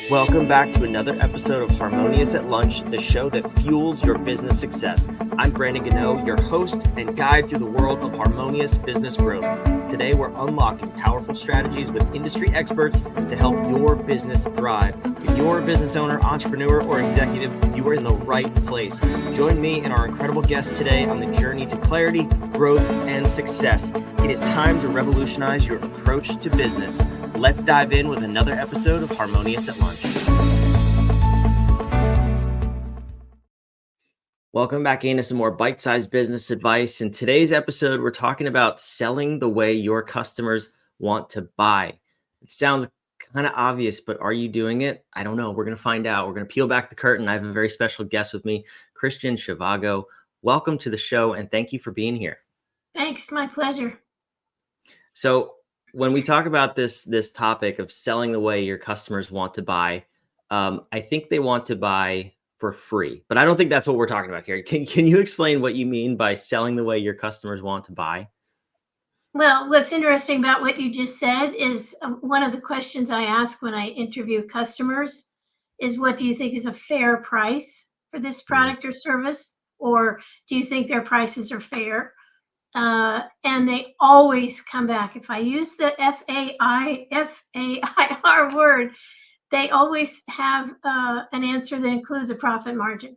Welcome back to another episode of Harmonious at Lunch, the show that fuels your business success. I'm Brandon Gano, your host and guide through the world of harmonious business growth. Today, we're unlocking powerful strategies with industry experts to help your business thrive. If you're a business owner, entrepreneur, or executive, you are in the right place. Join me and our incredible guest today on the journey to clarity, growth, and success. It is time to revolutionize your approach to business. Let's dive in with another episode of Harmonious at Lunch. Welcome back into some more bite-sized business advice. In today's episode, we're talking about selling the way your customers want to buy. It sounds kind of obvious, but are you doing it? I don't know. We're going to find out. We're going to peel back the curtain. I have a very special guest with me, Kristin Zhivago. Welcome to the show, and thank you for being here. Thanks. My pleasure. So when we talk about this topic of selling the way your customers want to buy, I think they want to buy for free, but I don't think that's what we're talking about here. Can you explain what you mean by selling the way your customers want to buy? Well, what's interesting about what you just said is one of the questions I ask when I interview customers is, what do you think is a fair price for this product or service? Or do you think their prices are fair? And they always come back. If I use the F-A-I-R word, they always have an answer that includes a profit margin.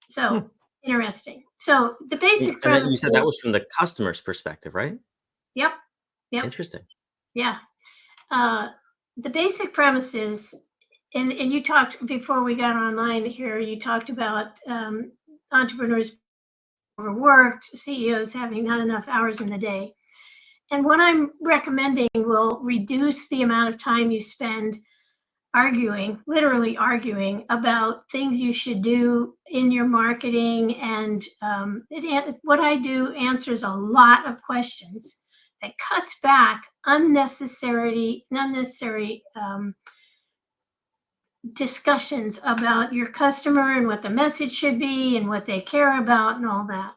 So interesting. So the basic premise. You said that was from the customer's perspective, right? Yep. Interesting. Yeah. The basic premise is, and you talked before we got online here, you talked about entrepreneurs overworked, CEOs having not enough hours in the day. And what I'm recommending will reduce the amount of time you spend literally arguing about things you should do in your marketing. And what I do answers a lot of questions that cuts back unnecessary discussions about your customer and what the message should be and what they care about and all that.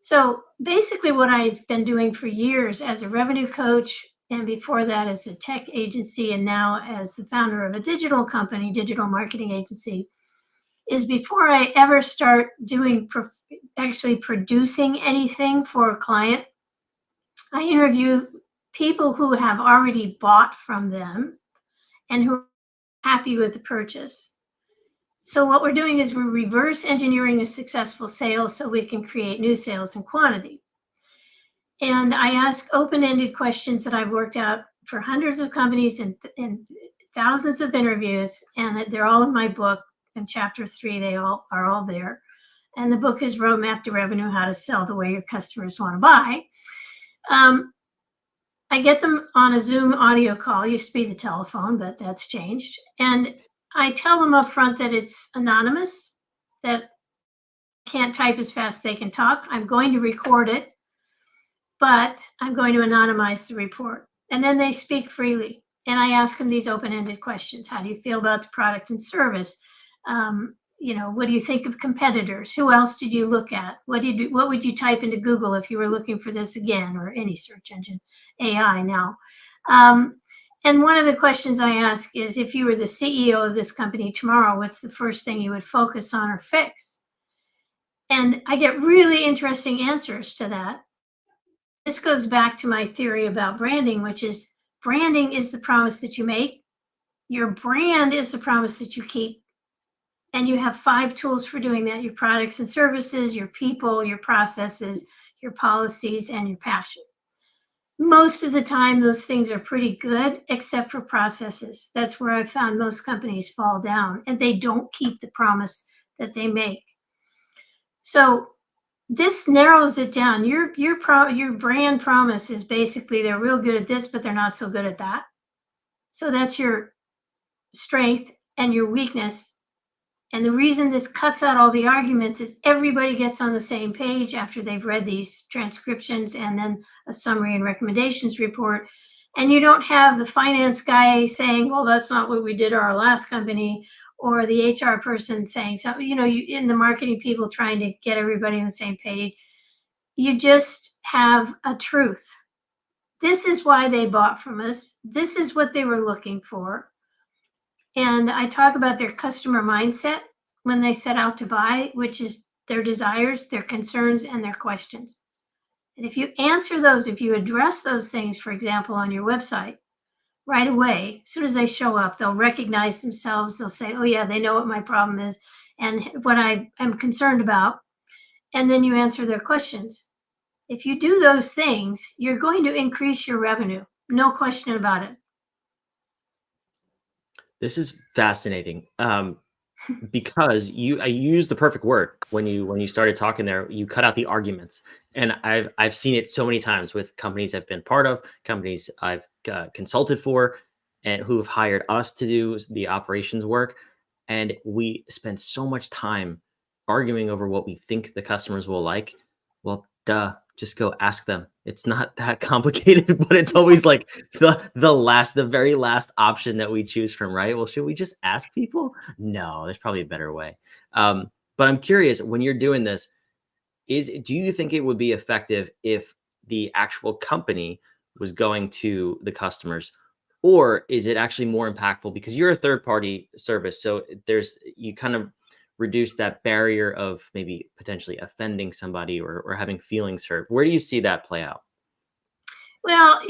So basically what I've been doing for years as a revenue coach, and before that as a tech agency, and now as the founder of a digital company, digital marketing agency, is before I ever start actually producing anything for a client, I interview people who have already bought from them and who are happy with the purchase. So what we're doing is we're reverse engineering a successful sale so we can create new sales in quantity. And I ask open-ended questions that I've worked out for hundreds of companies and thousands of interviews, and they're all in my book. In chapter 3, they all are there. And the book is Roadmap to Revenue: How to Sell the Way Your Customers Want to Buy. I get them on a Zoom audio call. It used to be the telephone, but that's changed. And I tell them up front that it's anonymous, that can't type as fast as they can talk. I'm going to record it, but I'm going to anonymize the report. And then they speak freely. And I ask them these open-ended questions. How do you feel about the product and service? What do you think of competitors? Who else did you look at? What would you type into Google if you were looking for this again, or any search engine, AI now? And one of the questions I ask is, if you were the CEO of this company tomorrow, what's the first thing you would focus on or fix? And I get really interesting answers to that. This goes back to my theory about branding, which is branding is the promise that you make. Your brand is the promise that you keep. And you have 5 tools for doing that: your products and services, your people, your processes, your policies, and your passion. Most of the time, those things are pretty good, except for processes. That's where I've found most companies fall down, and they don't keep the promise that they make. So this narrows it down. Your brand promise is basically, they're real good at this, but they're not so good at that. So that's your strength and your weakness. And the reason this cuts out all the arguments is everybody gets on the same page after they've read these transcriptions and then a summary and recommendations report. And you don't have the finance guy saying, well, that's not what we did at our last company, or the HR person saying something, in the marketing people trying to get everybody on the same page. You just have a truth. This is why they bought from us. This is what they were looking for. And I talk about their customer mindset when they set out to buy, which is their desires, their concerns, and their questions. And if you answer those, if you address those things, for example, on your website, right away, as soon as they show up, they'll recognize themselves. They'll say, oh, yeah, they know what my problem is and what I am concerned about. And then you answer their questions. If you do those things, you're going to increase your revenue. No question about it. This is fascinating. Because I used the perfect word when you started talking there. You cut out the arguments, and I've seen it so many times with companies I've been part of, companies I've consulted for, and who have hired us to do the operations work, and we spend so much time arguing over what we think the customers will like. Well, duh, just go ask them. It's not that complicated, but it's always like the very last option that we choose from, right? Well, should we just ask people? No, there's probably a better way. But I'm curious, when you're doing this, do you think it would be effective if the actual company was going to the customers, or is it actually more impactful because you're a third party service? So you kind of reduce that barrier of maybe potentially offending somebody or having feelings hurt. Where do you see that play out? Well,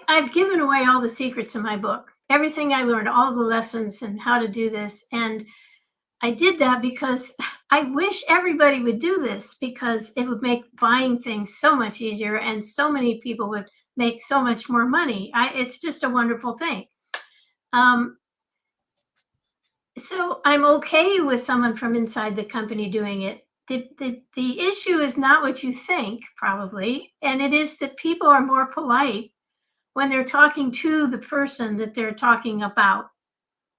I've given away all the secrets in my book, everything I learned, all the lessons and how to do this. And I did that because I wish everybody would do this, because it would make buying things so much easier and so many people would make so much more money. It's just a wonderful thing. So I'm okay with someone from inside the company doing it. The issue is not what you think, probably, and it is that people are more polite when they're talking to the person that they're talking about.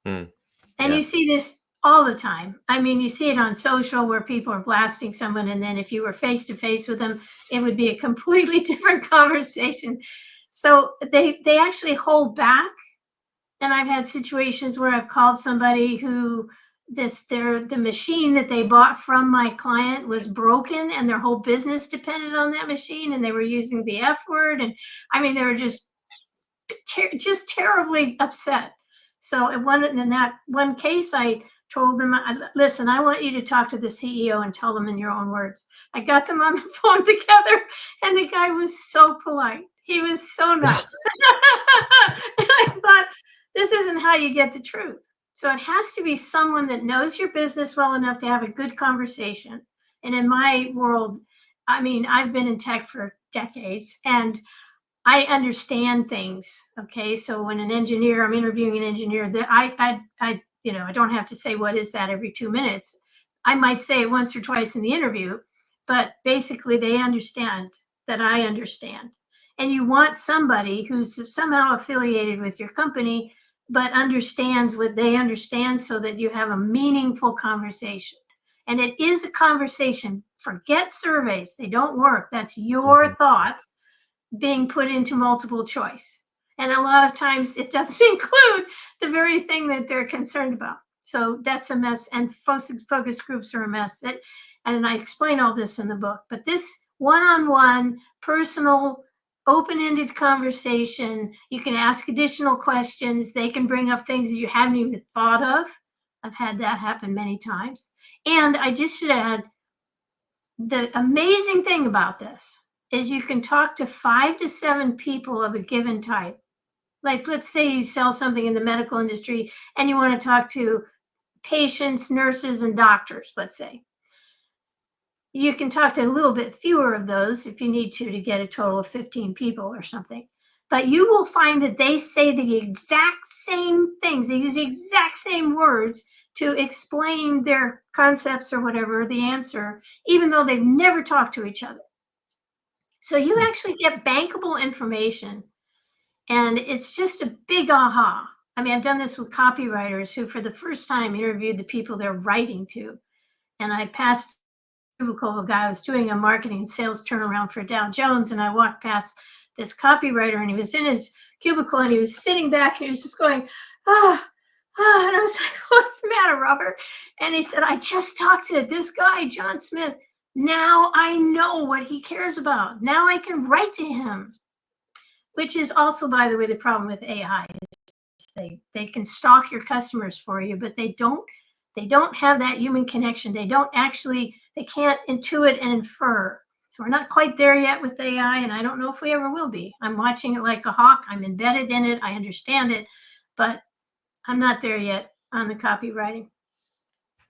Mm, And yeah. you see this all the time. I mean, you see it on social where people are blasting someone, and then if you were face to face with them, it would be a completely different conversation. So they actually hold back. And I've had situations where I've called somebody who the machine that they bought from my client was broken and their whole business depended on that machine, and they were using the F word. And I mean, they were just terribly upset. So in that one case, I told them, listen, I want you to talk to the CEO and tell them in your own words. I got them on the phone together, and the guy was so polite. He was so nice. And I thought, this isn't how you get the truth. So it has to be someone that knows your business well enough to have a good conversation. And in my world, I mean, I've been in tech for decades, and I understand things. Okay. So when I'm interviewing an engineer, that I don't have to say, what is that, every 2 minutes. I might say it once or twice in the interview, but basically they understand that I understand. And you want somebody who's somehow affiliated with your company, but understands what they understand, so that you have a meaningful conversation. And it is a conversation. Forget surveys. They don't work. That's your thoughts being put into multiple choice. And a lot of times it doesn't include the very thing that they're concerned about. So that's a mess. And focus groups are a mess. And I explain all this in the book. But this one-on-one, personal, open-ended conversation, you can ask additional questions. They can bring up things that you haven't even thought of. I've had that happen many times. And I just should add, the amazing thing about this is you can talk to 5 to 7 people of a given type. Like, let's say you sell something in the medical industry and you want to talk to patients, nurses, and doctors, let's say. You can talk to a little bit fewer of those if you need to get a total of 15 people or something. But you will find that they say the exact same things. They use the exact same words to explain their concepts or whatever, the answer, even though they've never talked to each other. So you actually get bankable information, and it's just a big aha. I mean, I've done this with copywriters who, for the first time, interviewed the people they're writing to. And I passed a cubicle of a guy who was doing a marketing and sales turnaround for Dow Jones, and I walked past this copywriter, and he was in his cubicle, and he was sitting back, and he was just going, ah. And I was like, what's the matter, Robert? And he said, I just talked to this guy, John Smith. Now I know what he cares about. Now I can write to him, which is also, by the way, the problem with AI. They can stalk your customers for you, but they don't have that human connection. They can't intuit and infer. So we're not quite there yet with AI, and I don't know if we ever will be. I'm watching it like a hawk. I'm embedded in it. I understand it, but I'm not there yet on the copywriting.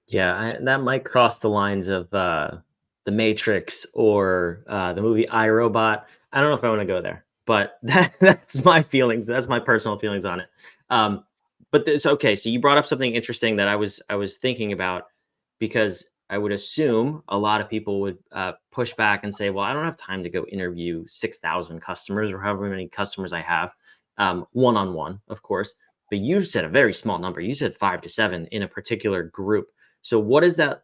Yeah, that might cross the lines of The Matrix or the movie I, Robot. I don't know if I want to go there, but that's my feelings. That's my personal feelings on it. But this, okay, so you brought up something interesting that I was thinking about, because I would assume a lot of people would push back and say, well, I don't have time to go interview 6,000 customers or however many customers I have, one-on-one, of course. But you said a very small number. You said 5 to 7 in a particular group. So what does that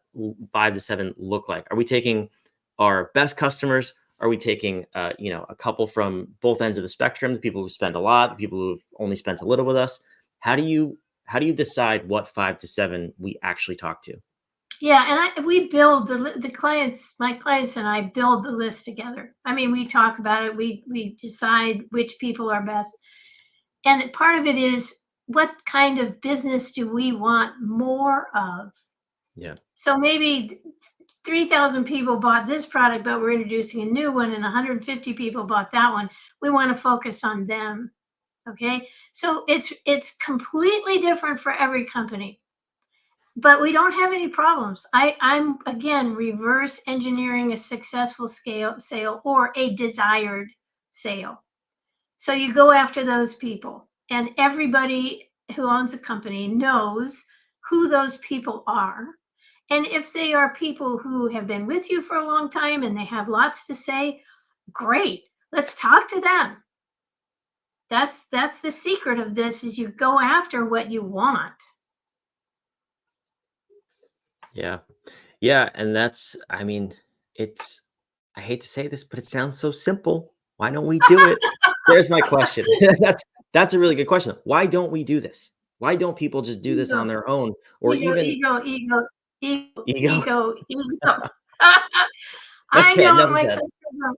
5 to 7 look like? Are we taking our best customers? Are we taking, a couple from both ends of the spectrum, the people who spend a lot, the people who've only spent a little with us? How do you decide what 5 to 7 we actually talk to? Yeah, and we build the clients. My clients and I build the list together. I mean, we talk about it. We decide which people are best, and part of it is what kind of business do we want more of? Yeah. So maybe 3,000 people bought this product, but we're introducing a new one, and 150 people bought that one. We want to focus on them. Okay, so it's completely different for every company, but we don't have any problems. I'm again reverse engineering a successful sale or a desired sale. So you go after those people, and everybody who owns a company knows who those people are. And if they are people who have been with you for a long time and they have lots to say, great. Let's talk to them. That's the secret of this, is you go after what you want. Yeah. Yeah. And it's, I hate to say this, but it sounds so simple. Why don't we do it? There's my question. That's a really good question. Why don't we do this? Why don't people just do this Ego, on their own, or ego, even ego, ego, ego, ego? ego. I Okay, know what enough my said. customers are.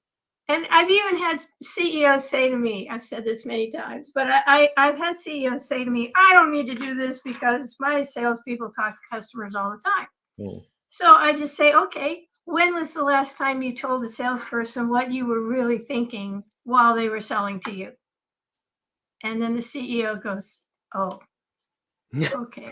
And I've even had CEOs say to me, I've said this many times, but I've had CEOs say to me, I don't need to do this because my salespeople talk to customers all the time. Mm. So I just say, okay, when was the last time you told a salesperson what you were really thinking while they were selling to you? And then the CEO goes, oh, okay.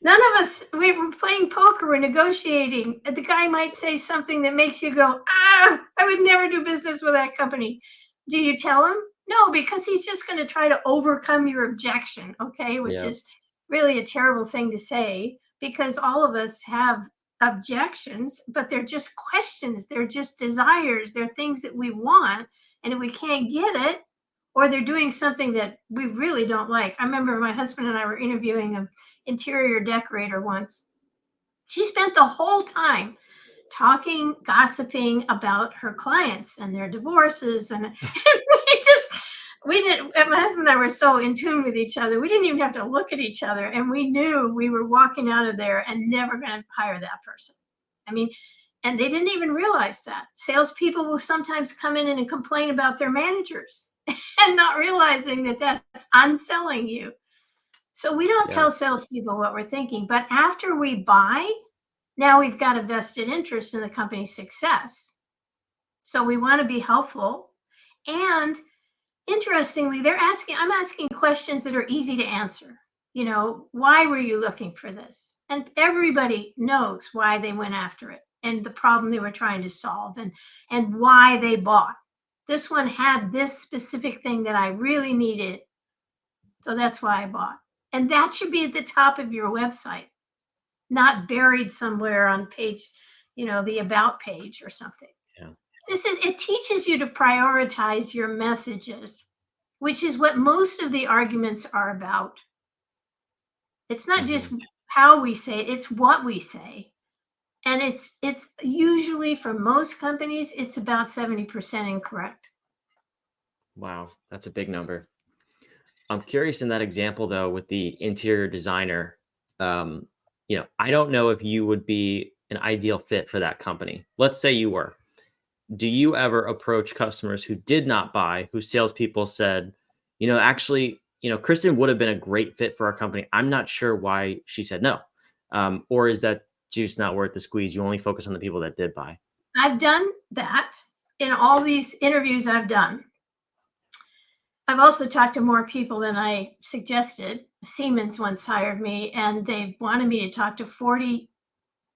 None of us, we were playing poker, we're negotiating. The guy might say something that makes you go, I would never do business with that company. Do you tell him? No, because he's just going to try to overcome your objection, okay? Which Yeah. is really a terrible thing to say, because all of us have objections, but they're just questions. They're just desires. They're things that we want. And if we can't get it, or they're doing something that we really don't like. I remember my husband and I were interviewing an interior decorator once. She spent the whole time talking, gossiping about her clients and their divorces. And we didn't, my husband and I were so in tune with each other. We didn't even have to look at each other. And we knew we were walking out of there and never going to hire that person. I mean, and they didn't even realize that. Salespeople will sometimes come in and complain about their managers and not realizing that that's unselling you. So we don't Yeah. tell salespeople what we're thinking, but after we buy, now we've got a vested interest in the company's success. So we want to be helpful. And interestingly, I'm asking questions that are easy to answer. Why were you looking for this? And everybody knows why they went after it and the problem they were trying to solve, and why they bought. This one had this specific thing that I really needed. So that's why I bought. And that should be at the top of your website, not buried somewhere on page, the about page or something. Yeah. It teaches you to prioritize your messages, which is what most of the arguments are about. It's not just how we say it, it's what we say. And it's usually, for most companies, it's about 70% incorrect. Wow, that's a big number. I'm curious in that example though, with the interior designer. I don't know if you would be an ideal fit for that company. Let's say you were. Do you ever approach customers who did not buy, whose salespeople said, actually, Kristin would have been a great fit for our company. I'm not sure why she said no. Or is that juice not worth the squeeze? You only focus on the people that did buy. I've done that in all these interviews I've done. I've also talked to more people than I suggested. Siemens once hired me and they wanted me to talk to 40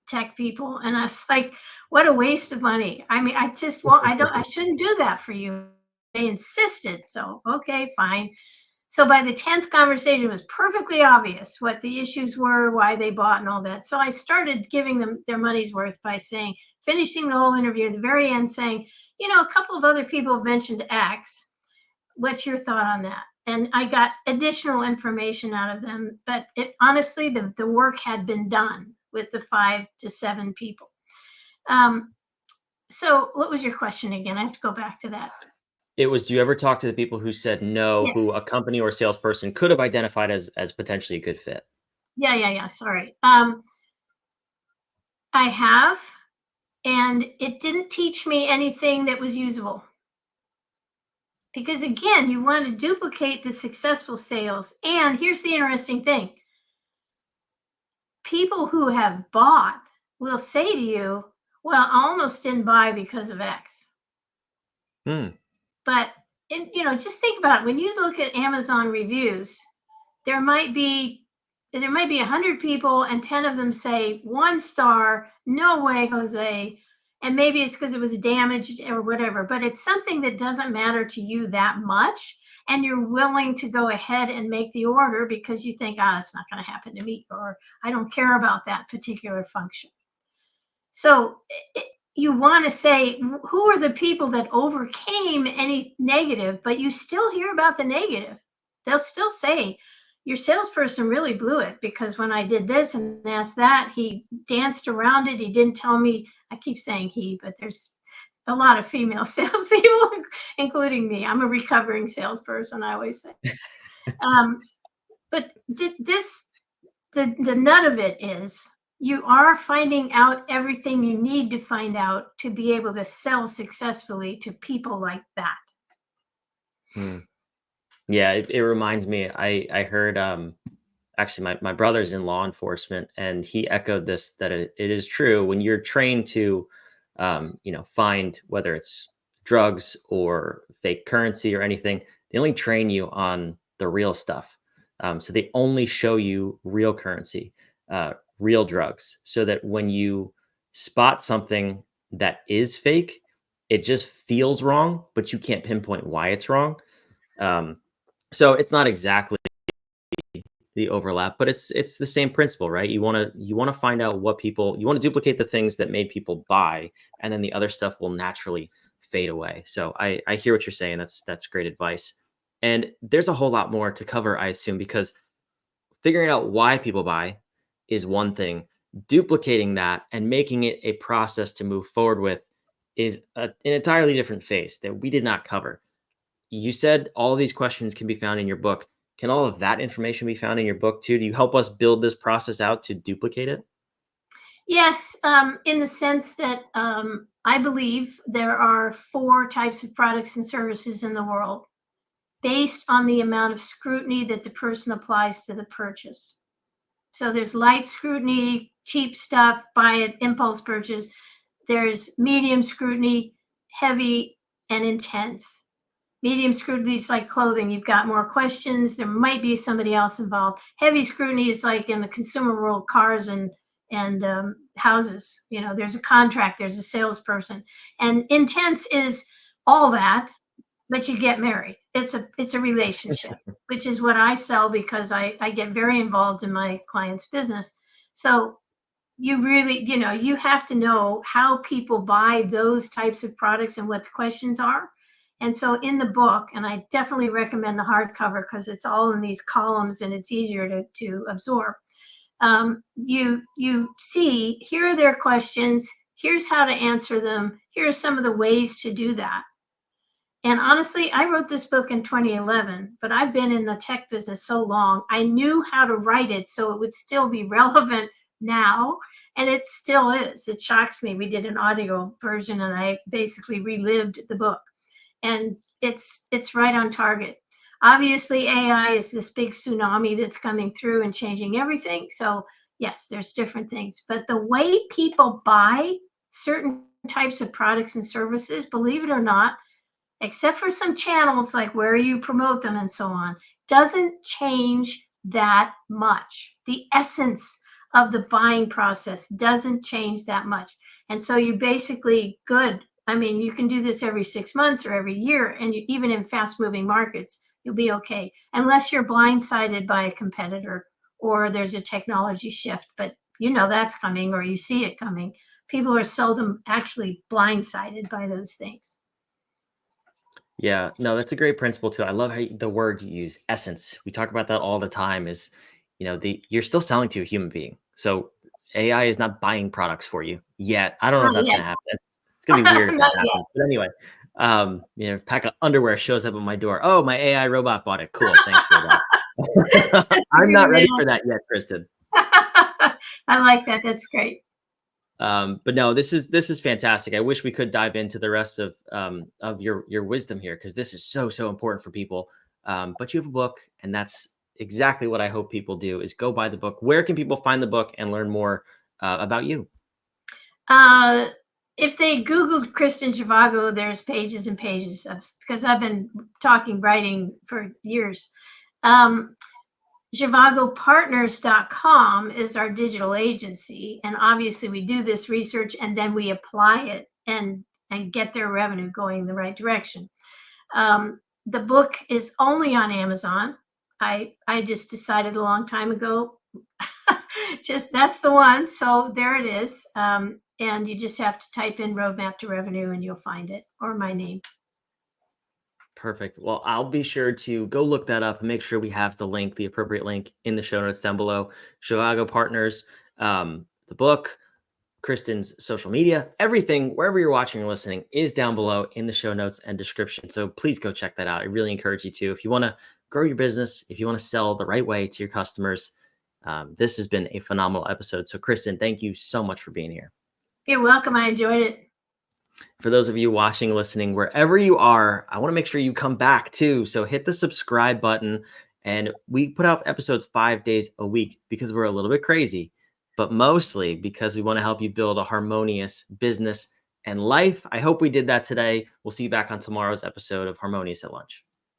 tech people. And I was like, what a waste of money. I mean, I shouldn't do that for you. They insisted. So, okay, fine. So by the 10th conversation, it was perfectly obvious what the issues were, why they bought and all that. So I started giving them their money's worth by finishing the whole interview at the very end saying, a couple of other people have mentioned X. What's your thought on that? And I got additional information out of them, but honestly, the work had been done with the 5 to 7 people. So what was your question again? I have to go back to that. It was, do you ever talk to the people who said no, Yes. who a company or salesperson could have identified as potentially a good fit? Yeah. Sorry. I have, and it didn't teach me anything that was usable. Because again, you want to duplicate the successful sales. And here's the interesting thing. People who have bought will say to you, well, I almost didn't buy because of X. But, just think about it. When you look at Amazon reviews, there might be 100 people and 10 of them say 1 star, no way, Jose. And maybe it's because it was damaged or whatever, but it's something that doesn't matter to you that much. And you're willing to go ahead and make the order because you think, it's not going to happen to me, or I don't care about that particular function. So you want to say, who are the people that overcame any negative, but you still hear about the negative? They'll still say, your salesperson really blew it because when I did this and asked that, he danced around it. He didn't tell me. I keep saying he, but there's a lot of female salespeople, including me. I'm a recovering salesperson, I always say. But the nut of it is you are finding out everything you need to find out to be able to sell successfully to people like that. Yeah, it reminds me, I heard, actually my brother's in law enforcement and he echoed this, that it is true when you're trained to, find whether it's drugs or fake currency or anything, they only train you on the real stuff. So they only show you real currency, real drugs, so that when you spot something that is fake, it just feels wrong, but you can't pinpoint why it's wrong. So it's not exactly the overlap, but it's the same principle, right? You want to find out what people, you want to duplicate the things that made people buy, and then the other stuff will naturally fade away. So I hear what you're saying. That's great advice. And there's a whole lot more to cover, I assume, because figuring out why people buy is one thing. Duplicating that and making it a process to move forward with is an entirely different phase that we did not cover. You said all of these questions can be found in your book. Can all of that information be found in your book too? Do you help us build this process out to duplicate it? Yes, in the sense that I believe there are 4 types of products and services in the world based on the amount of scrutiny that the person applies to the purchase. So there's light scrutiny, cheap stuff, buy it, impulse purchase. There's medium scrutiny, heavy, and intense. Medium scrutiny is like clothing. You've got more questions. There might be somebody else involved. Heavy scrutiny is like in the consumer world, cars and houses. There's a contract, there's a salesperson. And intense is all that, but you get married. It's a relationship, which is what I sell because I get very involved in my client's business. So you really, you have to know how people buy those types of products and what the questions are. And so in the book, and I definitely recommend the hardcover because it's all in these columns and it's easier to absorb. You see, here are their questions. Here's how to answer them. Here are some of the ways to do that. And honestly, I wrote this book in 2011, but I've been in the tech business so long, I knew how to write it so it would still be relevant now. And it still is. It shocks me. We did an audio version and I basically relived the book. And it's right on target. Obviously, AI is this big tsunami that's coming through and changing everything. So, yes, there's different things. But the way people buy certain types of products and services, believe it or not, except for some channels like where you promote them and so on, doesn't change that much. The essence of the buying process doesn't change that much. And so you're basically good. I mean, you can do this every 6 months or every year, and even in fast moving markets, you'll be okay, unless you're blindsided by a competitor or there's a technology shift. But that's coming, or you see it coming. People are seldom actually blindsided by those things. Yeah, no, that's a great principle too. I love the word you use, essence. We talk about that all the time. Is you're still selling to a human being, so AI is not buying products for you yet. I don't know if Not that's yet. gonna happen. It's gonna be weird if that Not yet. happens. But anyway, if pack of underwear shows up at my door. Oh, my AI robot bought it. Cool, thanks for that. That's a I'm good not ready for analogy. that yet, Kristen. I like that. That's great. But no, this is fantastic. I wish we could dive into the rest of your wisdom here, because this is so important for people. But you have a book, and that's exactly what I hope people do: is go buy the book. Where can people find the book and learn more about you? Uh, if they Googled Kristin Zhivago, there's pages and pages of, because I've been writing for years. ZhivagoPartners.com is our digital agency. And obviously we do this research and then we apply it and get their revenue going the right direction. The book is only on Amazon. I just decided a long time ago, just that's the one. So there it is. And you just have to type in Roadmap to Revenue and you'll find it, or my name. Perfect. Well, I'll be sure to go look that up and make sure we have the appropriate link in the show notes down below. Chicago Partners, the book, Kristin's social media, everything, wherever you're watching or listening, is down below in the show notes and description. So please go check that out. I really encourage you to. If you want to grow your business, if you want to sell the right way to your customers, this has been a phenomenal episode. So, Kristin, thank you so much for being here. You're welcome. I enjoyed it. For those of you watching, listening, wherever you are, I want to make sure you come back too. So hit the subscribe button. And we put out episodes 5 days a week because we're a little bit crazy, but mostly because we want to help you build a harmonious business and life. I hope we did that today. We'll see you back on tomorrow's episode of Harmonious at Lunch.